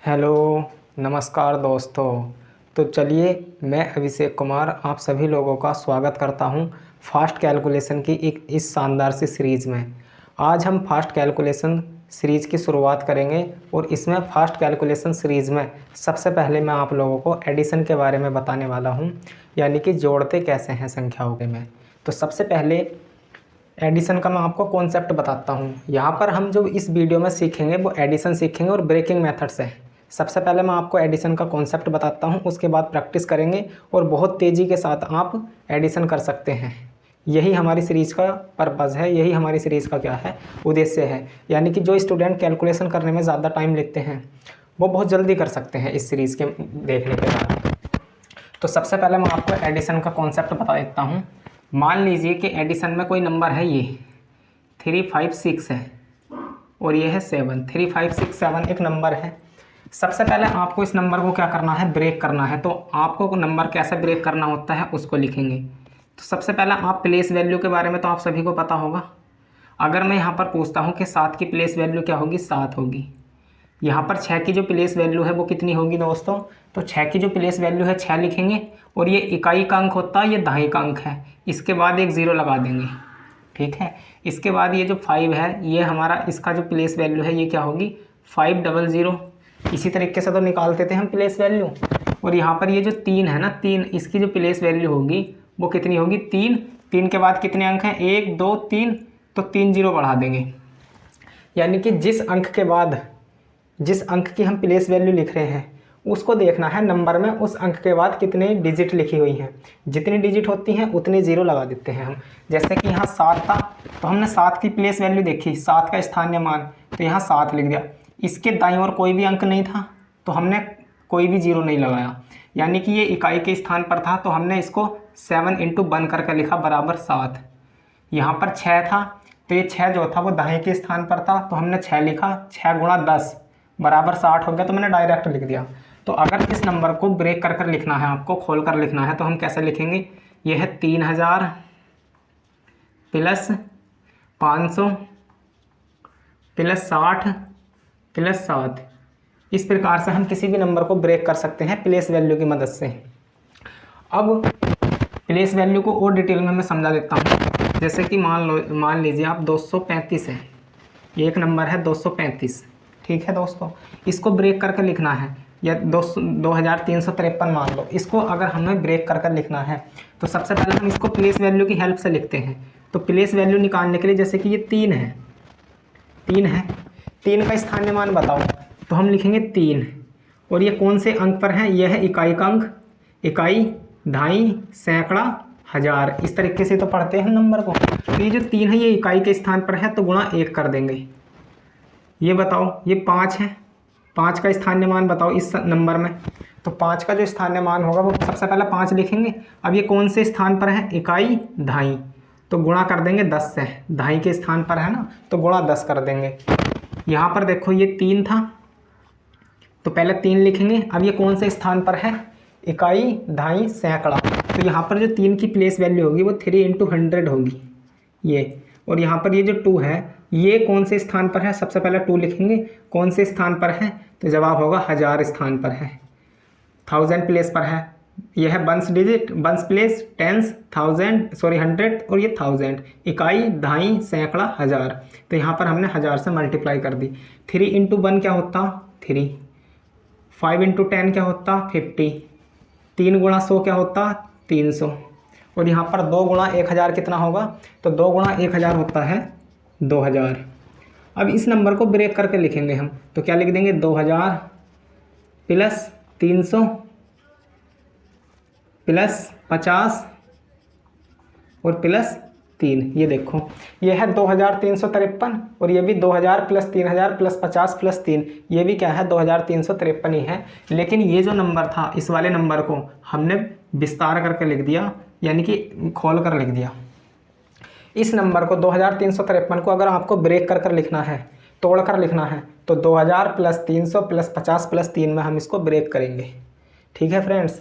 Hello, नमस्कार दोस्तों। तो चलिए, मैं अभिषेक कुमार आप सभी लोगों का स्वागत करता हूं फास्ट कैलकुलेशन की एक इस शानदार सी सीरीज़ में। आज हम फास्ट कैलकुलेशन सीरीज़ की शुरुआत करेंगे और इसमें फास्ट कैलकुलेशन सीरीज़ में सबसे पहले मैं आप लोगों को एडिशन के बारे में बताने वाला हूं, यानी कि जोड़ते कैसे हैं संख्याओं के में। तो सबसे पहले एडिशन का मैं आपको कॉन्सेप्ट बताता हूँ। यहाँ पर हम जो इस वीडियो में सीखेंगे वो एडिशन सीखेंगे और ब्रेकिंग मेथड्स है। सबसे पहले मैं आपको एडिशन का कॉन्सेप्ट बताता हूँ, उसके बाद प्रैक्टिस करेंगे और बहुत तेज़ी के साथ आप एडिशन कर सकते हैं। यही हमारी सीरीज़ का पर्पज़ है, यही हमारी सीरीज़ का क्या है, उद्देश्य है। यानी कि जो स्टूडेंट कैलकुलेशन करने में ज़्यादा टाइम लेते हैं वो बहुत जल्दी कर सकते हैं इस सीरीज़ के देखने के बाद। तो सबसे पहले मैं आपको एडिशन का कॉन्सेप्ट बता देता हूँ। मान लीजिए कि एडिशन में कोई नंबर है, ये 356 है और ये है 7। 3567 एक नंबर है। सबसे पहले आपको इस नंबर को क्या करना है, ब्रेक करना है। तो आपको नंबर कैसे ब्रेक करना होता है उसको लिखेंगे। तो सबसे पहले आप प्लेस वैल्यू के बारे में तो आप सभी को पता होगा। अगर मैं यहाँ पर पूछता हूँ कि 7 की प्लेस वैल्यू क्या होगी, 7 होगी। यहाँ पर 6 की जो प्लेस वैल्यू है वो कितनी होगी दोस्तों, तो 6 की जो प्लेस वैल्यू है 6 लिखेंगे और ये इकाई का अंक होता है, ये दहाई का अंक है। इसके बाद एक ज़ीरो लगा देंगे, ठीक है। इसके बाद ये जो 5 है, ये हमारा इसका जो प्लेस वैल्यू है ये क्या होगी, 500। इसी तरीके से तो निकालते थे हम प्लेस वैल्यू। और यहाँ पर ये जो 3 है ना, 3, इसकी जो प्लेस वैल्यू होगी वो कितनी होगी, 3। 3 के बाद कितने अंक हैं, 1 2 3, तो 3 जीरो बढ़ा देंगे। यानी कि जिस अंक की हम प्लेस वैल्यू लिख रहे हैं उसको देखना है नंबर में उस अंक के बाद कितने डिजिट लिखी हुई हैं। जितनी डिजिट होती हैं उतने ज़ीरो लगा देते हैं हम। जैसे कि यहाँ 7 था तो हमने 7 की प्लेस वैल्यू देखी, 7 का स्थानीय मान, तो यहाँ 7 लिख दिया। इसके दाईं ओर कोई भी अंक नहीं था तो हमने कोई भी जीरो नहीं लगाया। यानी कि ये इकाई के स्थान पर था तो हमने इसको 7 × 1 करके लिखा बराबर 7। यहाँ पर 6 था तो ये 6 जो था वो दाएं के स्थान पर था तो हमने 6 लिखा, 6 × 10 बराबर 60 हो गया, तो मैंने डायरेक्ट लिख दिया। तो अगर इस नंबर को ब्रेक कर लिखना है, आपको खोल कर लिखना है, तो हम कैसे लिखेंगे, ये है 3000 + 500 + 60 + 7। इस प्रकार से हम किसी भी नंबर को ब्रेक कर सकते हैं प्लेस वैल्यू की मदद से। अब प्लेस वैल्यू को और डिटेल में मैं समझा देता हूँ। जैसे कि मान लीजिए आप 235 है, ये एक नंबर है 235, ठीक है दोस्तों। इसको ब्रेक करके लिखना है, या 2353 मान लो। इसको अगर हमें ब्रेक करके लिखना है तो सबसे पहले हम इसको प्लेस वैल्यू की हेल्प से लिखते हैं। तो प्लेस वैल्यू निकालने के लिए, जैसे कि ये 3 है, 3 का स्थानीय मान बताओ, तो हम लिखेंगे 3। और ये कौन से अंक पर है, यह है इकाई का अंक। इकाई, दहाई, सैकड़ा, हज़ार, इस तरीके से तो पढ़ते हैं नंबर को। तो ये जो 3 है ये इकाई के स्थान पर है तो गुणा 1 कर देंगे। ये बताओ, ये 5 है, 5 का स्थानीय मान बताओ इस नंबर में। तो 5 का जो स्थानीय मान होगा वो सबसे पहले 5 लिखेंगे। अब ये कौन से स्थान पर है, इकाई, दहाई, तो गुणा कर देंगे 10 से। दहाई के स्थान पर है ना, तो गुणा 10 कर देंगे। यहाँ पर देखो ये 3 था तो पहले 3 लिखेंगे। अब ये कौन से स्थान पर है, इकाई, दहाई, सैकड़ा, तो यहाँ पर जो 3 की प्लेस वैल्यू होगी वो 3 × 100 होगी ये। और यहाँ पर ये जो 2 है ये कौन से स्थान पर है, सबसे पहले 2 लिखेंगे। कौन से स्थान पर है, तो जवाब होगा 1000 स्थान पर है, 1000 प्लेस पर है। यह है ones digit, ones place, tens, 100 और ये 1000, इकाई, दहाई, सैकड़ा, हज़ार। तो यहाँ पर हमने 1000 से मल्टीप्लाई कर दी। 3 × 1 क्या होता, 3। 5 × 10 क्या होता, 50। 3 × 100 क्या होता, 300। और यहाँ पर 2 × 1000 कितना होगा, तो 2 × 1000 होता है 2000। अब इस नंबर को ब्रेक करके लिखेंगे हम, तो क्या लिख देंगे, 2000 + 300 + 50 और +3। ये देखो ये है 2353 और ये भी 2000 + 3000 + 50 + 3, ये भी क्या है 2353 ही है। लेकिन ये जो नंबर था इस वाले नंबर को हमने विस्तार करके लिख दिया, यानी कि खोल कर लिख दिया। इस नंबर को 2353 को अगर आपको ब्रेक कर लिखना है, तोड़ कर लिखना है, तो 2000 + 300 + 50 + 3 में हम इसको ब्रेक करेंगे, ठीक है फ्रेंड्स।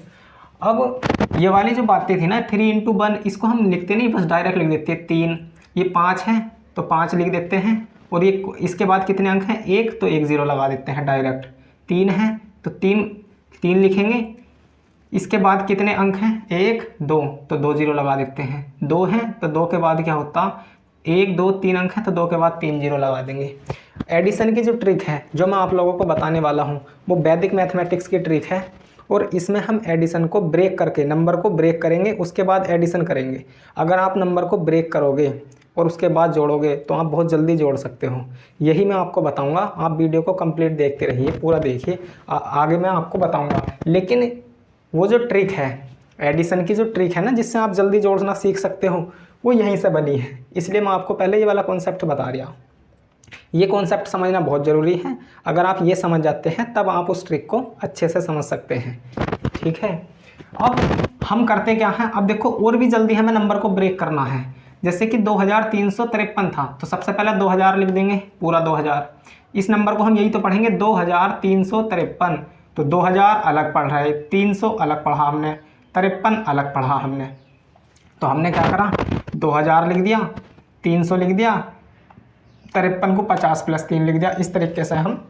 अब ये वाली जो बातें थी ना 3 × 1, इसको हम लिखते नहीं, बस डायरेक्ट लिख देते हैं 3। ये 5 है तो 5 लिख देते हैं और ये इसके बाद कितने अंक हैं, 1, तो 1 ज़ीरो लगा देते हैं डायरेक्ट। 3 है तो 3 लिखेंगे। इसके बाद कितने अंक हैं, 1 2, तो 2 जीरो लगा देते हैं। 2 हैं तो 2 के बाद क्या होता, 1 2 3 अंक है तो 2 के बाद 3 जीरो लगा देंगे। एडिशन की जो ट्रिक है जो मैं आप लोगों को बताने वाला हूँ वो वैदिक मैथमेटिक्स की ट्रिक है, और इसमें हम एडिशन को ब्रेक करके नंबर को ब्रेक करेंगे, उसके बाद एडिशन करेंगे। अगर आप नंबर को ब्रेक करोगे और उसके बाद जोड़ोगे तो आप बहुत जल्दी जोड़ सकते हो। यही मैं आपको बताऊंगा, आप वीडियो को कंप्लीट देखते रहिए, पूरा देखिए, आगे मैं आपको बताऊंगा। लेकिन वो जो ट्रिक है, एडिशन की जो ट्रिक है ना, जिससे आप जल्दी जोड़ना सीख सकते हो, वो यहीं से बनी है। इसलिए मैं आपको पहले ये वाला कॉन्सेप्ट बता रहा हूँ। ये कॉन्सेप्ट समझना बहुत ज़रूरी है। अगर आप ये समझ जाते हैं तब आप उस ट्रिक को अच्छे से समझ सकते हैं। ठीक है, अब हम करते क्या हैं, अब देखो और भी जल्दी हमें नंबर को ब्रेक करना है। जैसे कि 2353 था तो सबसे पहले 2000 लिख देंगे, पूरा 2000। इस नंबर को हम यही तो पढ़ेंगे 2353, तो 2000 अलग पढ़ रहे, 300 अलग पढ़ा हमने, 53 अलग पढ़ा हमने। तो हमने क्या करा, 2000 लिख दिया, 300 लिख दिया, 53 को 50 + 3 लिख दिया। इस तरीके से हम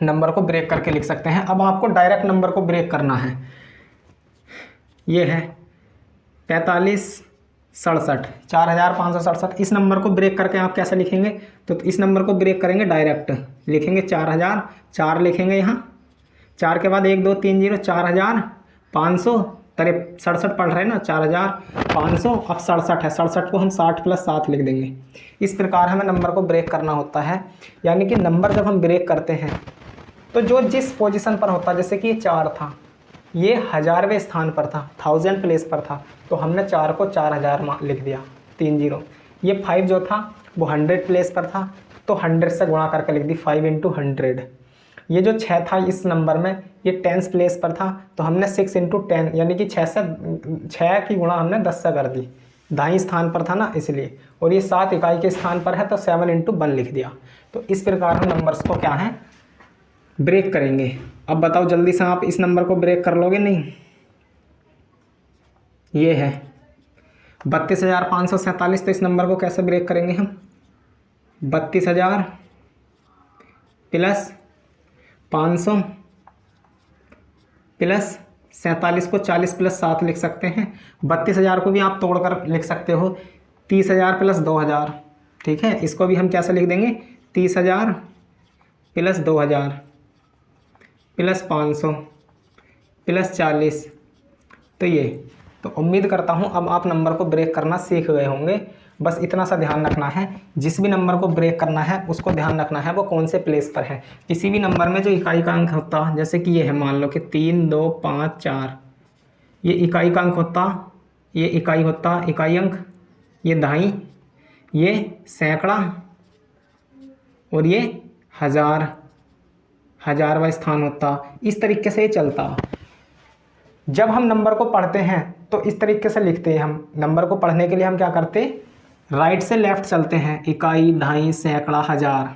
नंबर को ब्रेक करके लिख सकते हैं। अब आपको डायरेक्ट नंबर को ब्रेक करना है। ये है 45 67, 4567। इस नंबर को ब्रेक करके आप कैसे लिखेंगे, तो इस नंबर को ब्रेक करेंगे, डायरेक्ट लिखेंगे 4000, 4 लिखेंगे यहाँ, 4 के बाद 1 2 3 0, 4500, 67 पढ़ रहे हैं ना, 4500। अब 67 है, 67 को हम 60 + 7 लिख देंगे। इस प्रकार हमें नंबर को ब्रेक करना होता है। यानी कि नंबर जब हम ब्रेक करते हैं तो जो जिस पोजीशन पर होता है, जैसे कि ये 4 था, ये 1000वें स्थान पर था, 1000 प्लेस पर था, तो हमने 4 को 4000 लिख दिया, 3 जीरो। ये 5 जो था वो 100 प्लेस पर था, तो 100 से गुणा करके लिख दी, 5 × 100। ये जो 6 था इस नंबर में, ये 10th प्लेस पर था, तो हमने 6 × 10 यानी कि 6 की गुणा हमने 10 से कर दी, दाईं स्थान पर था ना इसलिए। और ये 7 इकाई के स्थान पर है तो 7 × 1 लिख दिया। तो इस प्रकार हम नंबर्स को क्या है, ब्रेक करेंगे। अब बताओ जल्दी से आप इस नंबर को ब्रेक कर लोगे नहीं। ये है 32,547, तो इस नंबर को कैसे ब्रेक करेंगे हम, 32,000 + 500 + 47 को 40 + 7 लिख सकते हैं। 32,000 को भी आप तोड़कर लिख सकते हो, 30,000 + 2,000। ठीक है, इसको भी हम कैसे लिख देंगे, 30,000 + 2,000 + 500 + 40। तो ये, तो उम्मीद करता हूँ अब आप नंबर को ब्रेक करना सीख गए होंगे। बस इतना सा ध्यान रखना है, जिस भी नंबर को ब्रेक करना है उसको ध्यान रखना है वो कौन से प्लेस पर है। किसी भी नंबर में जो इकाई का अंक होता, जैसे कि ये है, मान लो कि 3 2 5 4, ये इकाई का अंक होता, ये इकाई होता, इकाई अंक, ये दहाई, ये सैकड़ा, और ये हज़ारवा स्थान होता। इस तरीके से ये चलता। जब हम नंबर को पढ़ते हैं तो इस तरीके से लिखते हैं। हम नंबर को पढ़ने के लिए हम क्या करते, राइट से लेफ्ट चलते हैं, इकाई, दहाई, सैकड़ा, हज़ार।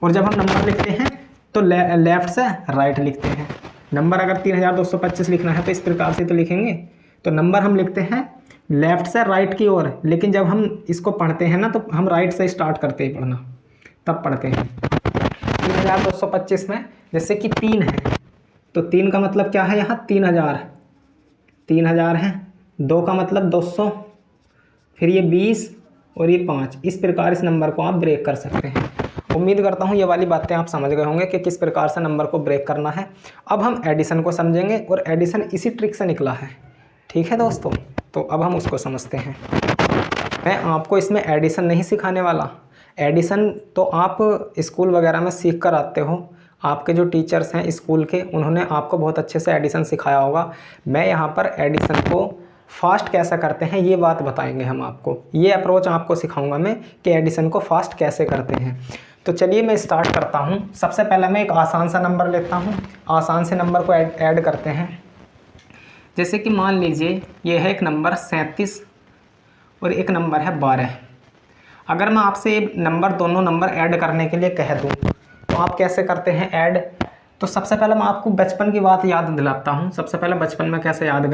और जब हम नंबर लिखते हैं तो लेफ्ट से राइट लिखते हैं। नंबर अगर 3225 लिखना है तो इस प्रकार से तो लिखेंगे। तो नंबर हम लिखते हैं लेफ्ट से राइट की ओर, लेकिन जब हम इसको पढ़ते हैं ना तो हम राइट से स्टार्ट करते हैं पढ़ना, तब पढ़ते हैं। 3225 में जैसे कि 3 है तो 3 का मतलब क्या है, यहाँ 3000 है। 2 का मतलब 200, फिर ये 20 और ये 5। इस प्रकार इस नंबर को आप ब्रेक कर सकते हैं। उम्मीद करता हूँ ये वाली बातें आप समझ गए होंगे कि किस प्रकार से नंबर को ब्रेक करना है। अब हम एडिशन को समझेंगे, और एडिशन इसी ट्रिक से निकला है। ठीक है दोस्तों, तो अब हम उसको समझते हैं। मैं आपको इसमें एडिशन नहीं सिखाने वाला। एडिशन तो आप स्कूल वगैरह में सीख कर आते हो, आपके जो टीचर्स हैं स्कूल के उन्होंने आपको बहुत अच्छे से एडिशन सिखाया होगा। मैं यहाँ पर एडिशन को फास्ट कैसे करते हैं ये बात बताएंगे हम आपको। ये अप्रोच आपको सिखाऊंगा मैं कि एडिशन को फास्ट कैसे करते हैं। तो चलिए मैं स्टार्ट करता हूँ। सबसे पहले मैं एक आसान सा नंबर लेता हूँ, आसान से नंबर को ऐड करते हैं। जैसे कि मान लीजिए ये है एक नंबर 37 और एक नंबर है 12। अगर मैं आपसे ये नंबर, दोनों नंबर ऐड करने के लिए कह दूँ तो आप कैसे करते हैं ऐड। तो सबसे पहले मैं आपको बचपन की बात याद दिलाता हूँ। सबसे पहले बचपन में कैसे याद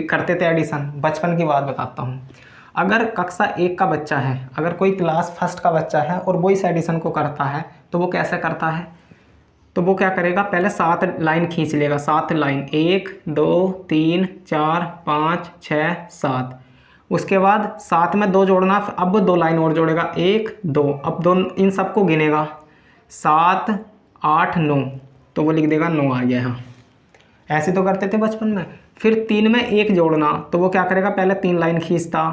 करते थे एडिशन, बचपन की बात बताता हूँ। अगर कक्षा 1 का बच्चा है, अगर कोई क्लास फर्स्ट का बच्चा है और वो इस एडिशन को करता है तो वो कैसे करता है। तो वो क्या करेगा, पहले 7 लाइन खींच लेगा, 7 लाइन, 1 2 3 4 5 6 7। उसके बाद 7 में 2 जोड़ना, अब वो 2 लाइन और जोड़ेगा, 1 2, अब दोनों इन सबको गिनेगा, 7 8 9, तो वो लिख देगा 9 आ गया यहाँ। ऐसे तो करते थे बचपन में। फिर 3 में 1 जोड़ना, तो वो क्या करेगा, पहले 3 लाइन खींचता,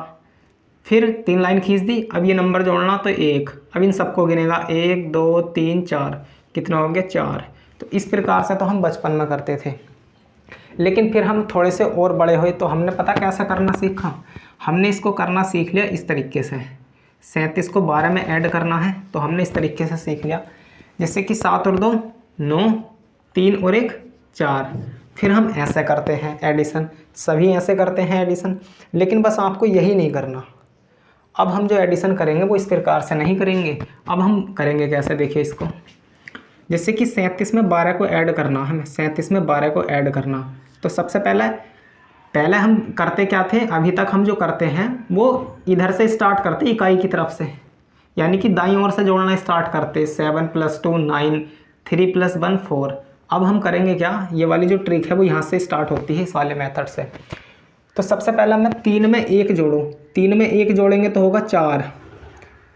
फिर 3 लाइन खींच दी, अब ये नंबर जोड़ना तो 1, अब इन सबको गिनेगा, 1 2 3 4, कितना हो गया 4। तो इस प्रकार से तो हम बचपन में करते थे। लेकिन फिर हम थोड़े से और बड़े हुए तो हमने पता कैसा करना सीखा, हमने इसको करना सीख लिया इस तरीके से। 37 को 12 में ऐड करना है तो हमने इस तरीके से सीख लिया, जैसे कि 7 और 2 9, 3 और 1 4। फिर हम ऐसे करते हैं एडिशन, सभी ऐसे करते हैं एडिशन। लेकिन बस आपको यही नहीं करना। अब हम जो एडिशन करेंगे वो इस प्रकार से नहीं करेंगे। अब हम करेंगे कैसे, देखिए इसको, जैसे कि 37 में 12 को ऐड करना, हमें 37 में 12 को ऐड करना। तो सबसे पहले हम करते क्या थे, अभी तक हम जो करते हैं वो इधर से स्टार्ट करते, इकाई की तरफ से, यानी कि दाईं ओर से जोड़ना स्टार्ट करते, 7 + 2 9, 3 + 1 4। अब हम करेंगे क्या, ये वाली जो ट्रिक है वो यहाँ से स्टार्ट होती है, इस वाले मेथड से। तो सबसे पहला मैं 3 में 1 जोड़ूँ, 3 में 1 जोड़ेंगे तो होगा 4,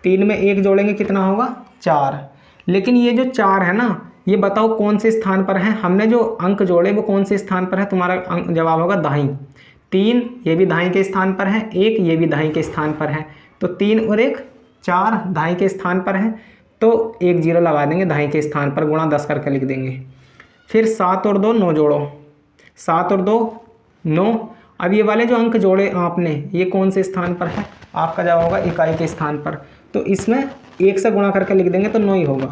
3 में 1 जोड़ेंगे कितना होगा 4। लेकिन ये जो 4 है ना, ये बताओ कौन से स्थान पर है, हमने जो अंक जोड़े वो कौन से स्थान पर है, तुम्हारा जवाब होगा दाईं। 3 ये भी दाईं के स्थान पर है, 1 ये भी दाईं के स्थान पर है, तो 3 और 1 4 दाईं के स्थान पर है, तो 1 0 लगा देंगे दाईं के स्थान पर, गुणा 10 करके लिख देंगे। फिर 7 और 2 9 जोड़ो, 7 और 2 9। अब ये वाले जो अंक जोड़े आपने, ये कौन से स्थान पर है, आपका जवाब होगा इकाई के स्थान पर, तो इसमें 1 से गुणा करके लिख देंगे तो 9 ही होगा।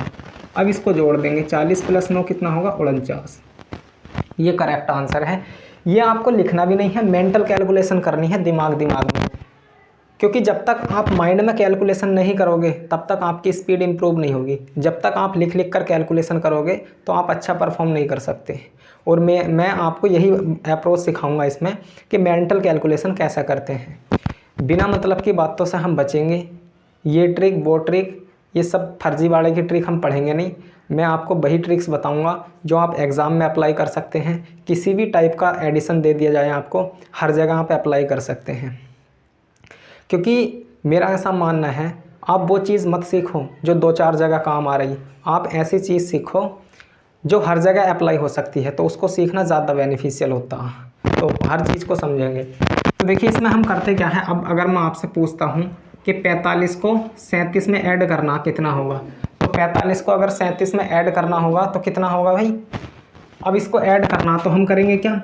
अब इसको जोड़ देंगे, 40 + 9 कितना होगा 49। ये करेक्ट आंसर है। ये आपको लिखना भी नहीं है, मेंटल कैलकुलेशन करनी है दिमाग में, क्योंकि जब तक आप माइंड में कैलकुलेशन नहीं करोगे तब तक आपकी स्पीड इंप्रूव नहीं होगी। जब तक आप लिख लिख कर कैलकुलेशन करोगे तो आप अच्छा परफॉर्म नहीं कर सकते। और मैं आपको यही अप्रोच सिखाऊंगा इसमें कि मेंटल कैलकुलेशन कैसा करते हैं। बिना मतलब की बातों से हम बचेंगे। ये ट्रिक वो ट्रिक, ये सब फर्जीवाड़े की ट्रिक हम पढ़ेंगे नहीं। मैं आपको वही ट्रिक्स बताऊंगा जो आप एग्ज़ाम में अप्लाई कर सकते हैं। किसी भी टाइप का एडिशन दे दिया जाए आपको, हर जगह आप अप्लाई कर सकते हैं। क्योंकि मेरा ऐसा मानना है, आप वो चीज़ मत सीखो जो 2-4 जगह काम आ रही, आप ऐसी चीज़ सीखो जो हर जगह अप्लाई हो सकती है, तो उसको सीखना ज़्यादा बेनिफिशियल होता है। तो हर चीज़ को समझेंगे। तो देखिए इसमें हम करते क्या है, अब अगर मैं आपसे पूछता हूँ कि 45 को 37 में ऐड करना कितना होगा, तो 45 को अगर 37 में ऐड करना होगा तो कितना होगा भाई। अब इसको ऐड करना तो हम करेंगे क्या,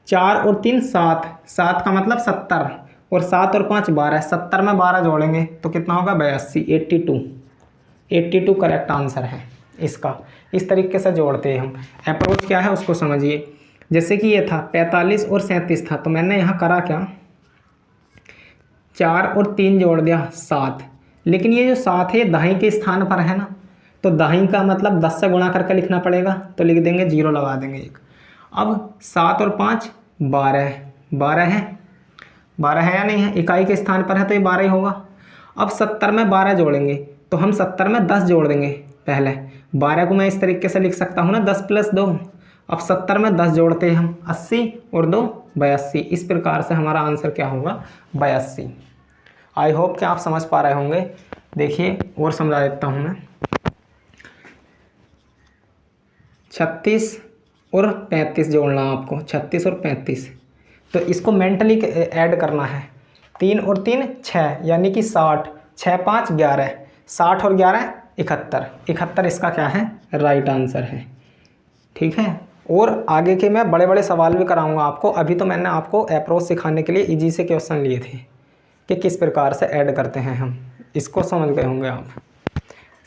4 और 3 7, 7 का मतलब 70, और 7 और 5 12, 70 में 12 जोड़ेंगे तो कितना होगा 82, 82 करेक्ट आंसर है इसका। इस तरीके से जोड़ते हैं हम। अप्रोच क्या है उसको समझिए। जैसे कि ये था 45 और 37 था, तो मैंने यहाँ करा क्या, 4 और 3 जोड़ दिया 7। लेकिन ये जो 7 है दाईं के स्थान पर है ना, तो दाईं का मतलब 10 से गुणा करके लिखना पड़ेगा, तो लिख देंगे 0 लगा देंगे 1। अब 7 और 5 12, 12 है या नहीं है, इकाई के स्थान पर है तो ये 12 ही होगा। अब 70 में 12 जोड़ेंगे तो हम 70 में 10 जोड़ देंगे। पहले 12 को मैं इस तरीके से लिख सकता हूँ ना, 10 + 2। अब 70 में 10 जोड़ते हैं हम, 80 और 2 82। इस प्रकार से हमारा आंसर क्या होगा 82। आई होप कि आप समझ पा रहे होंगे। देखिए और समझा देता हूँ मैं। 36 और 35 जोड़ना आपको, 36 और 35, तो इसको मेंटली ऐड करना है। 3 और 3 6, यानी कि 60, 6 5 11, 60 और 11 71, 71 इसका क्या है राइट आंसर है। ठीक है, और आगे के मैं बड़े बड़े सवाल भी कराऊंगा आपको। अभी तो मैंने आपको अप्रोच सिखाने के लिए इजी से क्वेश्चन लिए थे कि किस प्रकार से ऐड करते हैं हम, इसको समझ गए होंगे आप।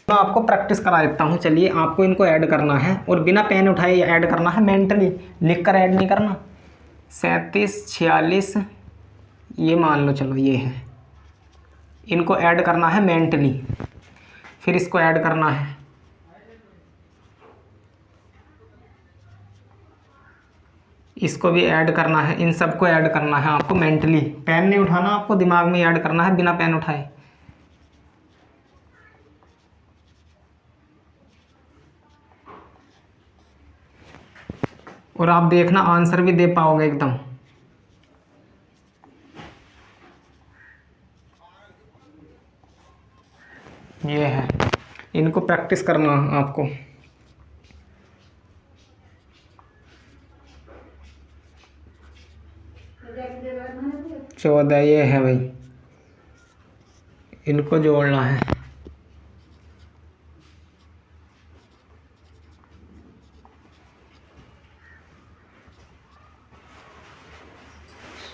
मैं आपको प्रैक्टिस करा देता हूँ। चलिए, आपको इनको ऐड करना है और बिना पेन उठाए ऐड करना है, मेंटली लिख कर ऐड नहीं करना। 37 46 ये मान लो, चलो ये है, इनको ऐड करना है मेंटली। फिर इसको ऐड करना है, इसको भी ऐड करना है, इन सबको ऐड करना है आपको मेंटली। पेन नहीं उठाना, आपको दिमाग में ऐड करना है बिना पेन उठाए। और आप देखना आंसर भी दे पाओगे एकदम। ये है, इनको प्रैक्टिस करना आपको। चौदह ये है भाई, इनको जोड़ना है।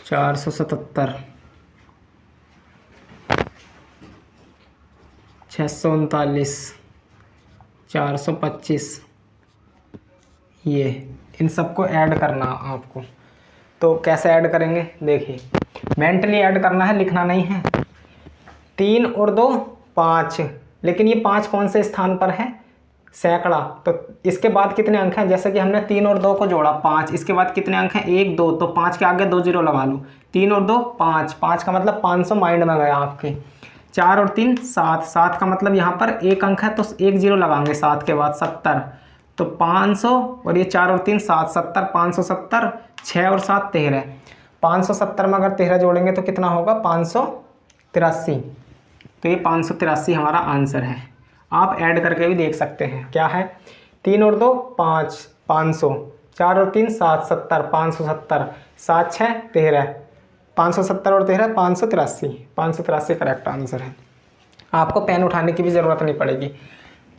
चार सौ 639, 425, ये इन सबको ऐड करना आपको। तो कैसे ऐड करेंगे देखिए, मेंटली ऐड करना है, लिखना नहीं है। 3 और 2 5, लेकिन ये 5 कौन से स्थान पर है? सैकड़ा। तो इसके बाद कितने अंक हैं? जैसे कि हमने 3 और 2 को जोड़ा 5, इसके बाद कितने अंक हैं? 1 2, तो 5 के आगे 2 जीरो लगा लो। 3 और 2 5, 5 का मतलब 500 माइंड में गया आपके। 4 और 3 7, 7 का मतलब यहाँ पर एक अंक है तो 1 जीरो लगाएंगे 7 के बाद 70, तो 500 और ये 4 और 3 7, 70, 570, 6 और 7 13, 570 में अगर 13 जोड़ेंगे तो कितना होगा? 583। तो ये 583 हमारा आंसर है। आप ऐड करके भी देख सकते हैं। क्या है? 3 और 2 5, 500, 4 और 3 7, 70, 570, 7 6 13, 570 और 13 583, 583 करेक्ट आंसर है। आपको पेन उठाने की भी ज़रूरत नहीं पड़ेगी।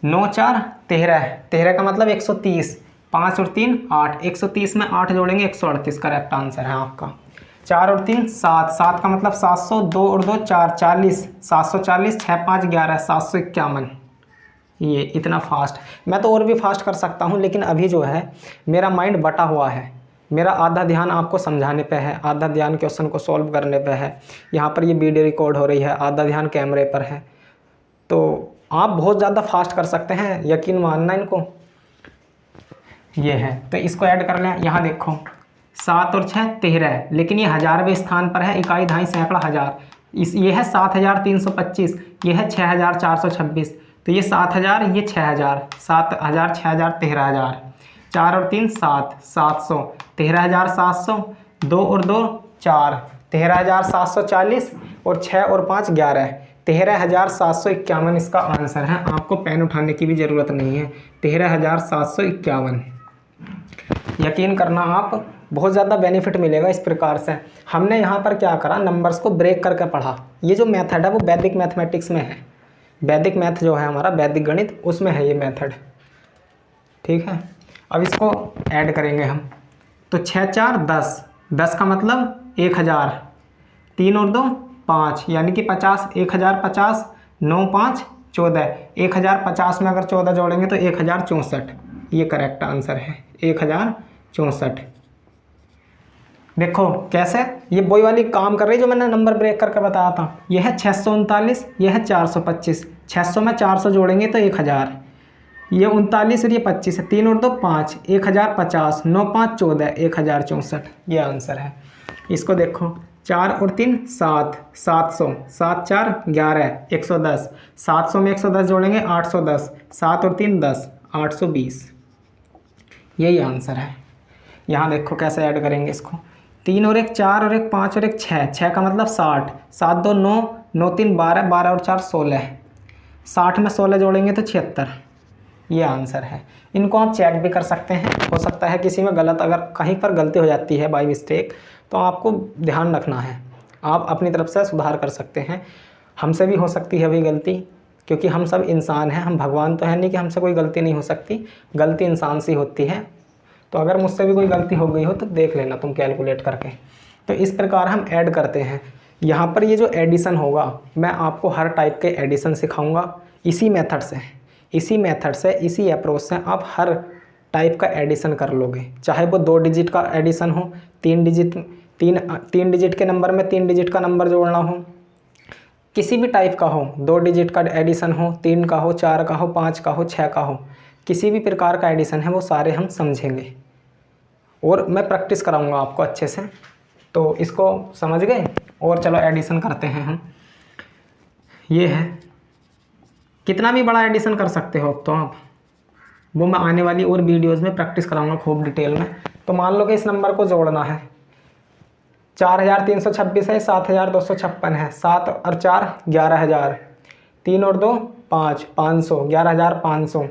9 4 13, 13 का मतलब 130, 5 और 3 8, 130 में 8 जोड़ेंगे 138 करेक्ट आंसर है आपका। 4 और 3 7, 7 का मतलब 700, 2 और 2 4, 40, 740, 6 5 11, 751। ये इतना फास्ट, मैं तो और भी फास्ट कर सकता हूँ, लेकिन अभी जो है मेरा माइंड बटा हुआ है। मेरा आधा ध्यान आपको समझाने पे है, आधा ध्यान क्वेश्चन को सॉल्व करने पे है। यहाँ पर ये वीडियो रिकॉर्ड हो रही है, आधा ध्यान कैमरे पर है। तो आप बहुत ज़्यादा फास्ट कर सकते हैं, यकीन मानना इनको। ये है, तो इसको ऐड कर लें। यहाँ देखो 7 और 6 13, लेकिन ये हजारवें स्थान पर है, इकाई दहाई सैकड़ा हज़ार। ये है 7325, ये है 6426, तो ये 7000, ये 6000, 7000 6000 13000, 4 और 3 7, 700, 13700, 2 और 2 4, 13740, और 6 और 5 11, 13751 इसका आंसर है। आपको पेन उठाने की भी ज़रूरत नहीं है। 13751, यकीन करना आप, बहुत ज़्यादा बेनिफिट मिलेगा इस प्रकार से। हमने यहाँ पर क्या करा, नंबर्स को ब्रेक करके पढ़ा। ये जो मेथड है वो वैदिक मैथमेटिक्स में है, वैदिक मैथ जो है हमारा, वैदिक गणित, उसमें है ये मेथड। ठीक है, अब इसको ऐड करेंगे हम। तो 6 4 10, 10 का मतलब 1000, 3 और 2 5, यानी कि 50, 1050, 9 5 14, 1050 में अगर 14 जोड़ेंगे तो 1064, ये करेक्ट आंसर है, 1064। देखो कैसे ये वही वाली काम कर रही है जो मैंने नंबर ब्रेक करके बताया था। यह है 639, यह है 425, 600 में 400 जोड़ेंगे तो 1000, ये 39 और ये 25 है, 3 और 2 5, 1050, 9 5 14, 1064, ये आंसर है। इसको देखो 4 और 3 7, 700, 7 4 11, 110, 700 में 110 जोड़ेंगे 810, 7 और 3 10, 820, यही आंसर है। यहाँ देखो कैसे ऐड करेंगे इसको। 3 और 1 4, और 1 5, और 1 6, 6 का मतलब 60, 7 2 9, 9 3 12, 12 और 4 16, 60 में 16 जोड़ेंगे तो 76, ये आंसर है। इनको आप चेक भी कर सकते हैं, हो सकता है किसी में गलत, अगर कहीं पर गलती हो जाती है बाय मिस्टेक, तो आपको ध्यान रखना है, आप अपनी तरफ से सुधार कर सकते हैं। हमसे भी हो सकती है अभी गलती, क्योंकि हम सब इंसान हैं, हम भगवान तो है नहीं कि हमसे कोई गलती नहीं हो सकती, गलती इंसान से होती है। तो अगर मुझसे भी कोई गलती हो गई हो तो देख लेना तुम कैलकुलेट करके। तो इस प्रकार हम ऐड करते हैं। यहाँ पर ये जो एडिशन होगा, मैं आपको हर टाइप के एडिशन सिखाऊंगा इसी मेथड से, इसी अप्रोच से आप हर टाइप का एडिशन कर लोगे। चाहे वो 2 डिजिट का एडिशन हो, 3 डिजिट के नंबर में 3 डिजिट का नंबर जोड़ना हो, किसी भी टाइप का हो, 2 डिजिट का एडिशन हो, 3 का हो, 4 का हो, 5 का हो, 6 का हो, किसी भी प्रकार का एडिशन है वो सारे हम समझेंगे, और मैं प्रैक्टिस कराऊंगा आपको अच्छे से। तो इसको समझ गए, और चलो एडिशन करते हैं हम। ये है, कितना भी बड़ा एडिशन कर सकते हो अब तो आप, वो मैं आने वाली और वीडियोस में प्रैक्टिस कराऊंगा खूब डिटेल में। तो तो मान लो कि इस नंबर को जोड़ना है। 4326 है, 7256 है, 7 और 4 11000, 3 और 2 5, 500, 11500,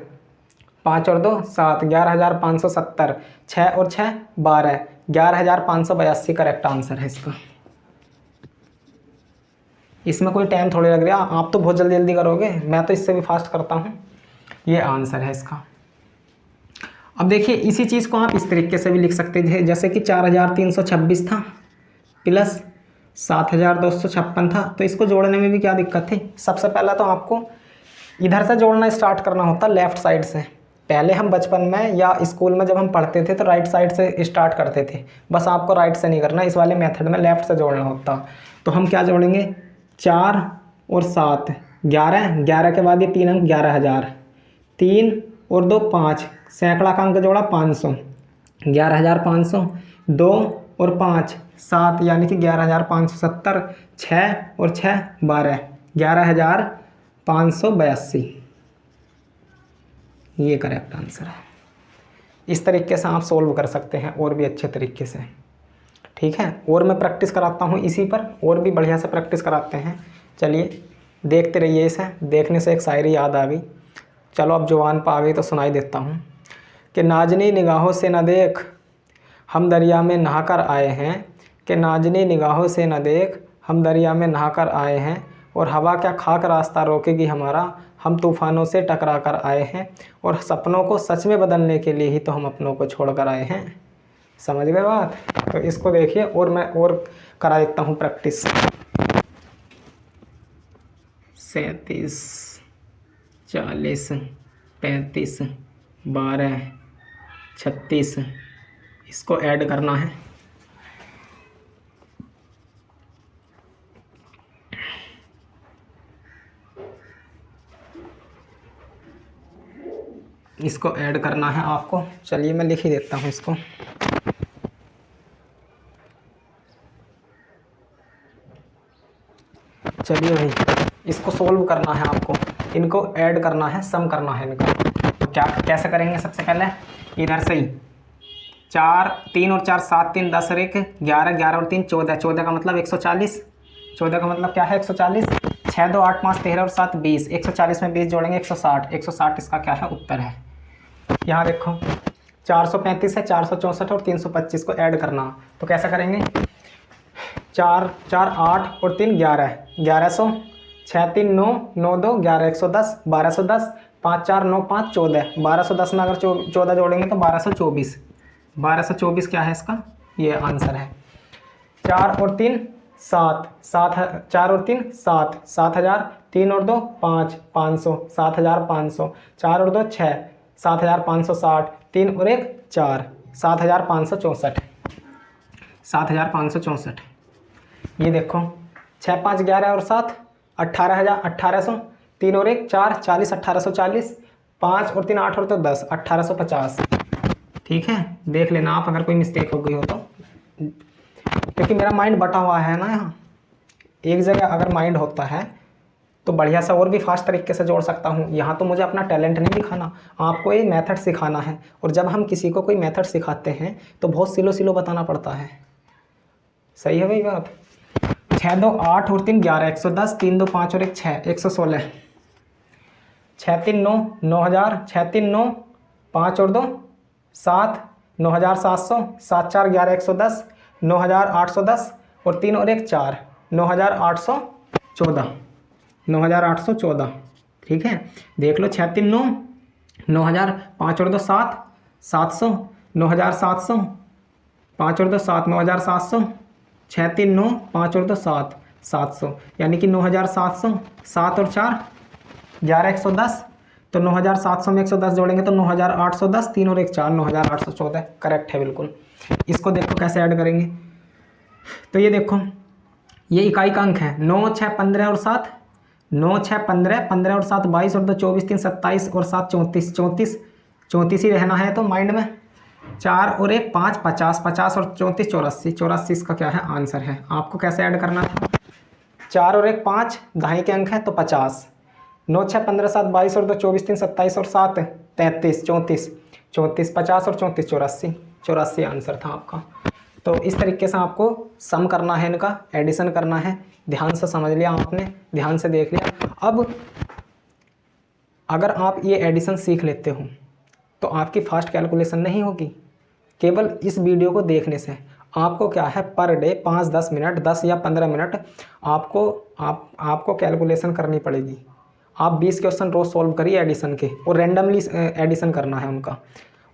5 और 2 7, 11570, 6 और 6 12, 11582 करेक्ट आंसर है इसका। इसमें कोई टाइम थोड़ी लग रहा, आप तो बहुत जल्दी जल्दी करोगे, मैं तो इससे भी फास्ट करता हूँ। ये आंसर है इसका। अब देखिए इसी चीज़ को आप इस तरीके से भी लिख सकते थे, जैसे कि 4326 था प्लस 7256 था, तो इसको जोड़ने में भी क्या दिक्कत थी। सबसे पहला तो आपको इधर से जोड़ना स्टार्ट करना होता, लेफ़्ट साइड से। पहले हम बचपन में या स्कूल में जब हम पढ़ते थे तो राइट साइड से स्टार्ट करते थे, बस आपको राइट से नहीं करना, इस वाले मेथड में लेफ़्ट से जोड़ना होता। तो हम क्या जोड़ेंगे, 4 और 7 11, 11 के बाद ये 3 अंक 11000, 3 और 2 5, सैकड़ा का अंक जोड़ा 500, 11500, 2 और 5 7 यानी कि 11570, 6 और 6 12, 11582। ये करेक्ट आंसर है। इस तरीके से आप सोल्व कर सकते हैं और भी अच्छे तरीके से, ठीक है। और मैं प्रैक्टिस कराता हूँ इसी पर, और भी बढ़िया से प्रैक्टिस कराते हैं। चलिए देखते रहिए इसे। देखने से एक शायरी याद आ गई, चलो अब जुबान पर आ गई तो सुनाई देता हूँ कि नाजनी निगाहों से न देख हम दरिया में नहाकर आए हैं, कि नाजनी निगाहों से न देख हम दरिया में नहाकर आए हैं, और हवा क्या खाक रास्ता रोकेगी हमारा, हम तूफ़ानों से टकरा कर आए हैं, और सपनों को सच में बदलने के लिए ही तो हम अपनों को छोड़ कर आए हैं। समझ गए बात। तो इसको देखिए और मैं और करा देता हूँ प्रैक्टिस। 37 40 35 12 36, इसको ऐड करना है। इसको ऐड करना है आपको। चलिए मैं लिख ही देता हूँ इसको। चलिए भाई, इसको सोल्व करना है आपको, इनको ऐड करना है, सम करना है इनका। तो क्या कैसे करेंगे, सबसे पहले इधर से ही 4 3 और 4 7 3 10 और 1 11, 11 और 3 14, 14 का मतलब 140, 14 का मतलब क्या है 140, 6 2 8 5 13 और 7 20, 140 में 20 जोड़ेंगे 160, 160 इसका क्या है उत्तर है। यहाँ देखो 435 है, 464 और 325 को ऐड करना, तो कैसा करेंगे, 4 4 8 और 3 11, 1100, 6 3 9 9 2 11 110, 1210, 5 4 9 5 14, 1210 में अगर 14 जोड़ेंगे तो 1224, 1224 क्या है इसका, ये आंसर है। 4 और 3 7, 4 और 3 7, 7000, 3 और 2 5, 500, 7500, 4 और 2 6, 7560, 3 और 1 4, 7564, 7564। ये देखो 6 5 11 और 7 18000, 1800, 3 और 1 4, 40, 1840, 5 और 3 8 और 2 10, 1850। ठीक है, देख लेना आप अगर कोई मिस्टेक हो गई हो तो, क्योंकि मेरा माइंड बटा हुआ है ना, यहाँ एक जगह अगर माइंड होता है तो बढ़िया सा और भी फास्ट तरीके से जोड़ सकता हूँ। यहाँ तो मुझे अपना टैलेंट नहीं दिखाना, आपको ये मेथड सिखाना है। और जब हम किसी को कोई मेथड सिखाते हैं तो बहुत सिलो सिलो बताना पड़ता है। सही है भाई बात। 6 2 8 और 3 11, 110, 3 2 5 और 1 6, 116, 6 3 9 9000, 6 3 9 5 और 2 7, 9700, 7 4 11 110, 9810 और 3 और 1 4, 9814, 9814। ठीक है, देख लो 6 3 9 9000, 5 और 2 7, 700, 9700, 5 और 2 7, 9700, 6 3 9 5 और 2 7, 700, यानी कि 9700, 7 और 4 11 110, तो 9700 में 110 जोड़ेंगे तो 9810, 3 और 1 4, 9814 करेक्ट है बिल्कुल। इसको देखो कैसे ऐड करेंगे, तो ये देखो ये इकाई का अंक है 9 6 15 और 7, 9 6 15, 15 और 7 22 और 2 24, 3 27 और 7 34, 34 34 ही रहना है तो माइंड में। 4 और 1 5 50, 50 और 34 84, 84 इसका क्या है आंसर है। आपको कैसे ऐड करना था, 4 और 1 5 दहाई के अंक है तो 50, 9 6 15 7 22 और 2 24 3 27 और 7 33, 34 34 50 और 34 84। 84 आंसर था आपका। तो इस तरीके से आपको सम करना है, इनका एडिशन करना है। ध्यान से समझ लिया आपने, ध्यान से देख लिया। अब अगर आप ये एडिशन सीख लेते हो तो आपकी फास्ट कैलकुलेशन नहीं होगी। केवल इस वीडियो को देखने से आपको क्या है, पर डे 5-10 मिनट, 10 या 15 मिनट आपको कैलकुलेशन करनी पड़ेगी। आप 20 क्वेश्चन रोज़ सॉल्व करिए एडिशन के, और रैंडमली एडिशन करना है उनका।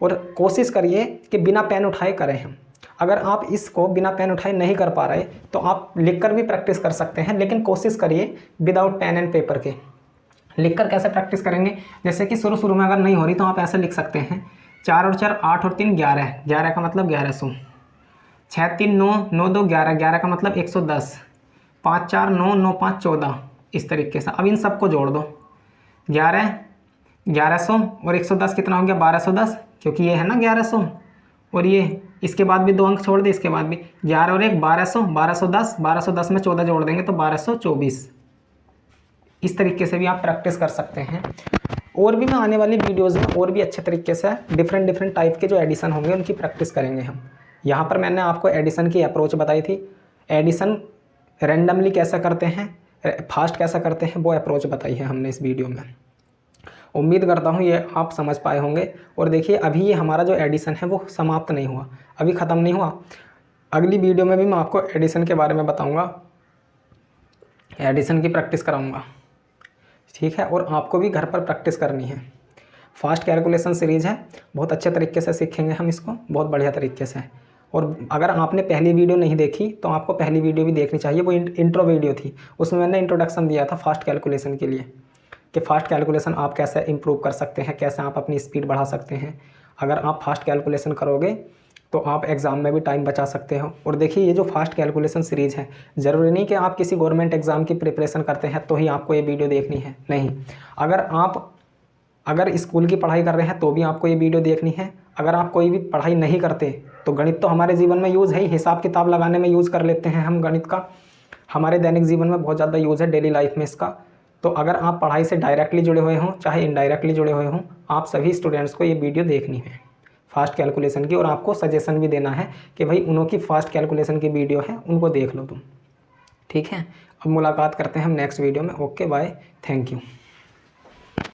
और कोशिश करिए कि बिना पेन उठाए करें हम। अगर आप इसको बिना पेन उठाए नहीं कर पा रहे तो आप लिखकर भी प्रैक्टिस कर सकते हैं, लेकिन कोशिश करिए विदाउट पेन एंड पेपर के। लिखकर कैसे प्रैक्टिस करेंगे, जैसे कि शुरू में अगर नहीं हो रही तो आप ऐसे लिख सकते हैं, 4 और 4 8 और 3 11, 11 का मतलब 1100, 6 3 9, 9 2 11, 11 का मतलब 110, 5 4 9, 9 5 14, इस तरीके से। अब इन सबको जोड़ दो, 11 1100 और 110 कितना हो गया, 1210, क्योंकि ये है ना 1100, और ये इसके बाद भी 2 अंक छोड़ दे, इसके बाद भी 11 और 1 1200, 1210, 1210 में 14 जोड़ देंगे तो 1224। इस तरीके से भी आप प्रैक्टिस कर सकते हैं। और भी मैं आने वाली वीडियोज़ में और भी अच्छे तरीके से डिफरेंट टाइप के जो एडिशन होंगे उनकी प्रैक्टिस करेंगे हम। यहाँ पर मैंने आपको एडिशन की अप्रोच बताई थी, एडिशन रैंडमली कैसे करते हैं, फास्ट कैसे करते हैं, वो अप्रोच बताई है हमने इस वीडियो में। उम्मीद करता हूँ ये आप समझ पाए होंगे। और देखिए अभी ये हमारा जो एडिशन है वो समाप्त नहीं हुआ, अभी ख़त्म नहीं हुआ। अगली वीडियो में भी मैं आपको एडिशन के बारे में बताऊँगा, एडिशन की प्रैक्टिस कराऊँगा, ठीक है। और आपको भी घर पर प्रैक्टिस करनी है। फास्ट कैलकुलेशन सीरीज़ है, बहुत अच्छे तरीके से सीखेंगे हम इसको, बहुत बढ़िया तरीके से। और अगर आपने पहली वीडियो नहीं देखी तो आपको पहली वीडियो भी देखनी चाहिए, वो इंट्रो वीडियो थी, उसमें मैंने इंट्रोडक्शन दिया था फास्ट कैलकुलेशन के लिए, कि फ़ास्ट कैलकुलेशन आप कैसे इम्प्रूव कर सकते हैं, कैसे आप अपनी स्पीड बढ़ा सकते हैं। अगर आप फास्ट कैलकुलेशन करोगे तो आप एग्ज़ाम में भी टाइम बचा सकते हो। और देखिए ये जो फास्ट कैलकुलेशन सीरीज़ है, ज़रूरी नहीं कि आप किसी गवर्नमेंट एग्ज़ाम की प्रिपरेशन करते हैं तो ही आपको ये वीडियो देखनी है, नहीं। अगर स्कूल की पढ़ाई कर रहे हैं तो भी आपको ये वीडियो देखनी है। अगर आप कोई भी पढ़ाई नहीं करते तो गणित तो हमारे जीवन में यूज़ है ही, हिसाब किताब लगाने में यूज़ कर लेते हैं हम गणित का, हमारे दैनिक जीवन में बहुत ज़्यादा यूज़ है, डेली लाइफ में इसका। तो अगर आप पढ़ाई से डायरेक्टली जुड़े हुए हों चाहे इनडायरेक्टली जुड़े हुए हों, आप सभी स्टूडेंट्स को ये वीडियो देखनी है फास्ट कैलकुलेशन की। और आपको सजेशन भी देना है कि भाई उन्हों की फास्ट कैलकुलेशन की वीडियो है, उनको देख लो तुम, ठीक है। अब मुलाकात करते हैं हम नेक्स्ट वीडियो में। Okay bye, thank you.